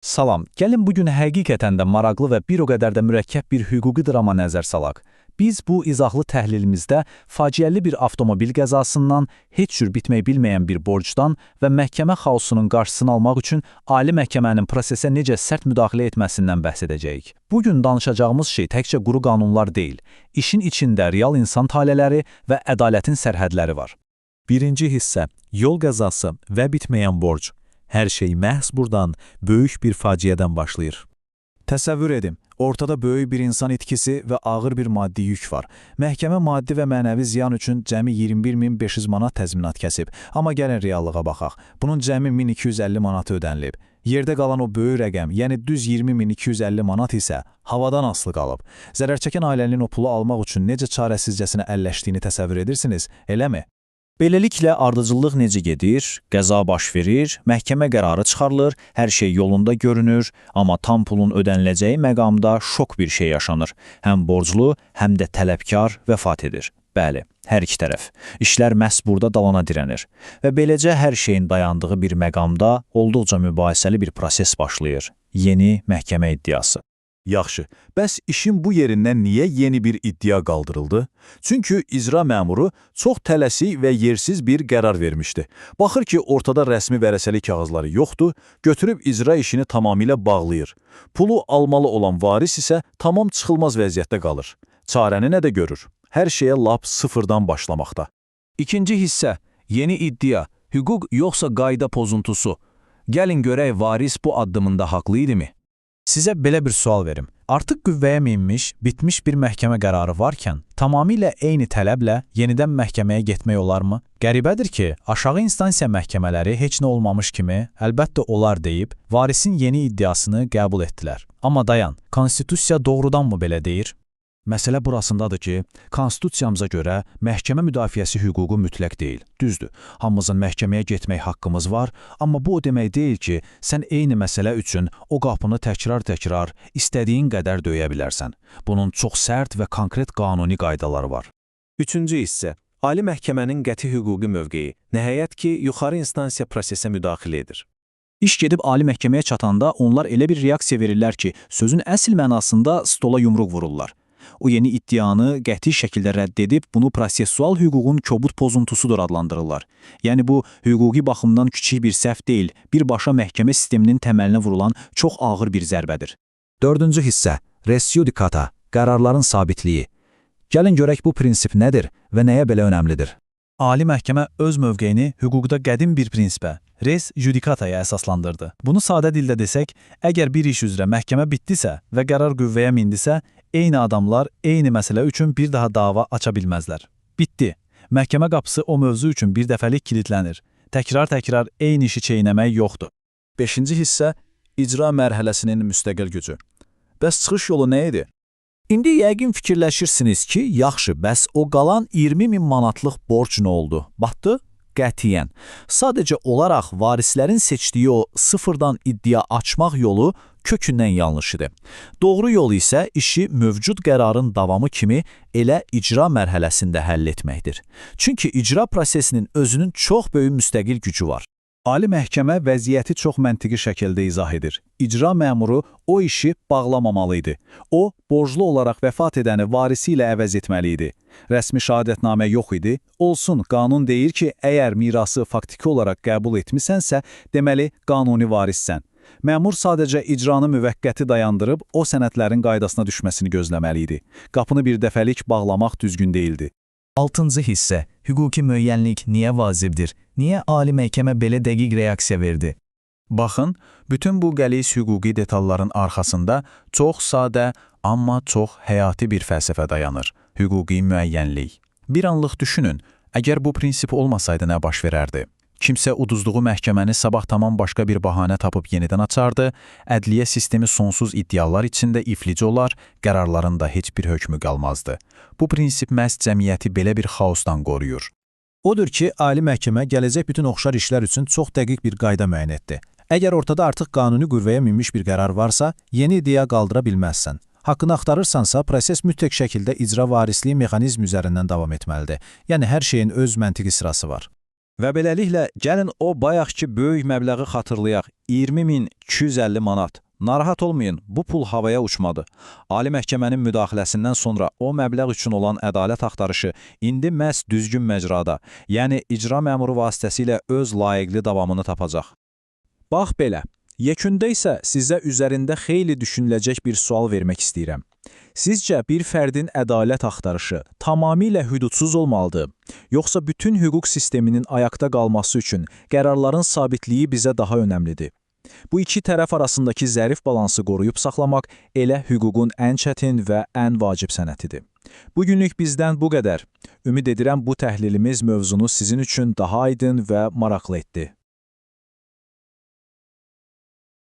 Salam, gəlin bugün həqiqətən də maraqlı və bir o qədər də mürəkkəb bir hüquqi drama nəzər salaq. Biz bu izahlı təhlilimizdə faciəli bir avtomobil qəzasından, heç cür bitmək bilməyən bir borcdan və məhkəmə xaosunun qarşısını almaq üçün ali məhkəmənin prosesə necə sərt müdaxilə etməsindən bəhs edəcəyik. Bugün danışacağımız şey təkcə quru qanunlar deyil, işin içində real insan taleləri və ədalətin sərhədləri var. Birinci hissə, yol qəzası və bitməyən borc. Hər şey məhz buradan, böyük bir faciədən başlayır. Təsəvvür edin, ortada böyük bir insan itkisi və ağır bir maddi yük var. Məhkəmə maddi və mənəvi ziyan üçün cəmi 21.500 manat təzminat kəsib. Amma gəlin reallığa baxaq. Bunun cəmi 1250 manatı ödənilib. Yerdə qalan o böyük rəqəm, yəni düz 20.250 manat isə havadan asılı qalıb. Zərər çəkən ailənin o pulu almaq üçün necə çarəsizcəsinə əlləşdiyini təsəvvür edirsiniz, eləmi? Beləliklə, ardıcıllıq necə gedir, qəza baş verir, məhkəmə qərarı çıxarılır, hər şey yolunda görünür, amma tam pulun ödəniləcəyi məqamda şok bir şey yaşanır. Həm borclu, həm də tələbkar vəfat edir. Bəli, hər iki tərəf. İşlər məhz burada dalana dirənir. Və beləcə hər şeyin dayandığı bir məqamda olduqca mübahisəli bir proses başlayır. Yeni məhkəmə iddiası. Yaxşı, bəs işin bu yerindən niyə yeni bir iddia qaldırıldı? Çünki icra məmuru çox tələsik və yersiz bir qərar vermişdi. Baxır ki, ortada rəsmi vərəsəli kağızları yoxdur, götürüb icra işini tamamilə bağlayır. Pulu almalı olan varis isə tamam çıxılmaz vəziyyətdə qalır. Çarəni nə də görür? Hər şeyə lap sıfırdan başlamaqda. İkinci hissə, yeni iddia, hüquq yoxsa qayda pozuntusu. Gəlin görək varis bu addımında haqlı idimi? Sizə belə bir sual verim. Artıq qüvvəyə minmiş, bitmiş bir məhkəmə qərarı varkən, tamamilə eyni tələblə yenidən məhkəməyə getmək olarmı? Qəribədir ki, aşağı instansiya məhkəmələri heç nə olmamış kimi, əlbəttə olar deyib, varisin yeni iddiasını qəbul etdilər. Amma dayan, konstitusiya doğrudanmı belə deyir? Məsələ burasındadır ki, konstitusiyamıza görə məhkəmə müdafiəsi hüququ mütləq deyil. Düzdür, hamımızın məhkəməyə getmək haqqımız var, amma bu o demək deyil ki, sən eyni məsələ üçün o qapını təkrar-təkrar istədiyin qədər döyə bilərsən. Bunun çox sərt və konkret qanuni qaydaları var. Üçüncü hissə, Ali Məhkəmənin qəti hüquqi mövqeyi, nəhayət ki, yuxarı instansiya prosesə müdaxilə edir. İş gedib ali məhkəməyə çatanda onlar elə bir reaksiya verirlər ki, sözün əsl mənasında stola yumruq vururlar. O yeni iddianı qəti şəkildə rədd edib, bunu prosessual hüququn kobud pozuntusudur adlandırırlar. Yəni bu, hüquqi baxımdan kiçik bir səhv deyil, birbaşa məhkəmə sisteminin təməlinə vurulan çox ağır bir zərbədir. Dördüncü hissə, res judicata, qərarların sabitliyi. Gəlin görək bu prinsip nədir və nəyə belə önəmlidir? Ali məhkəmə öz mövqeyini hüquqda qədim bir prinsipə, res judicataya əsaslandırdı. Bunu sadə dildə desək, əgər bir iş üzrə məhkəmə bitdisə və qərar qüvvəyə mindisə, eyni adamlar eyni məsələ üçün bir daha dava aça bilməzlər. Bitdi. Məhkəmə qapısı o mövzu üçün bir dəfəlik kilitlənir. Təkrar-təkrar eyni işi çeynəmək yoxdur. Beşinci hissə, icra mərhələsinin müstəqil gücü. Bəs çıxış yolu nə idi? İndi yəqin fikirləşirsiniz ki, yaxşı, bəs o qalan 20.000 manatlıq borc nə oldu? Batdı? Qətiyyən. Sadəcə olaraq varislərin seçdiyi o sıfırdan iddia açmaq yolu kökündən yanlış idi. Doğru yol isə işi mövcud qərarın davamı kimi elə icra mərhələsində həll etməkdir. Çünki icra prosesinin özünün çox böyük müstəqil gücü var. Ali məhkəmə vəziyyəti çox məntiqi şəkildə izah edir. İcra məmuru o işi bağlamamalı idi. O, borclu olaraq vəfat edəni varisi ilə əvəz etməli idi. Rəsmi şəhadətnamə yox idi. Olsun, qanun deyir ki, əgər mirası faktiki olaraq qəbul etmisənsə, deməli, qanuni varissən. Məmur sadəcə icranı müvəqqəti dayandırıb, o sənədlərin qaydasına düşməsini gözləməli idi. Qapını bir dəfəlik bağlamaq düzgün deyildi. Altıncı hissə, hüquqi müəyyənlik niyə vacibdir? Niyə ali məhkəmə belə dəqiq reaksiya verdi? Baxın, bütün bu qəliz hüquqi detalların arxasında çox sadə, amma çox həyati bir fəlsəfə dayanır. Hüquqi müəyyənlik. Bir anlıq düşünün, əgər bu prinsip olmasaydı nə baş verərdi? Kimsə uduzduğu məhkəməni sabah tamam başqa bir bahanə tapıb yenidən açardı, ədliyyə sistemi sonsuz iddialar içində iflic olar, qərarların da heç bir hökmü qalmazdı. Bu prinsip məhz cəmiyyəti belə bir xaosdan qoruyur. Odur ki, ali məhkəmə gələcək bütün oxşar işlər üçün çox dəqiq bir qayda müəyyən etdi. Əgər ortada artıq qanuni qüvvəyə minmiş bir qərar varsa, yeni iddia qaldıra bilməzsən. Haqqını axtarırsansa, proses mütləq şəkildə icra varisliyi mexanizmi üzərindən davam etməlidir. Yəni, hər şeyin öz məntiqi sırası var. Və beləliklə, gəlin o bayaqki böyük məbləği xatırlayaq, 20.250 manat. Narahat olmayın, bu pul havaya uçmadı. Ali məhkəmənin müdaxiləsindən sonra o məbləğ üçün olan ədalət axtarışı indi məhz düzgün məcrada, yəni icra məmuru vasitəsilə öz layiqli davamını tapacaq. Bax belə, yekunda isə sizə üzərində xeyli düşünüləcək bir sual vermək istəyirəm. Sizcə bir fərdin ədalət axtarışı tamamilə hüdudsuz olmalıdır, yoxsa bütün hüquq sisteminin ayaqda qalması üçün qərarların sabitliyi bizə daha önəmlidir? Bu iki tərəf arasındakı zərif balansı qoruyub saxlamaq elə hüququn ən çətin və ən vacib sənətidir. Bugünlük bizdən bu qədər. Ümid edirəm bu təhlilimiz mövzunu sizin üçün daha aydın və maraqlı etdi.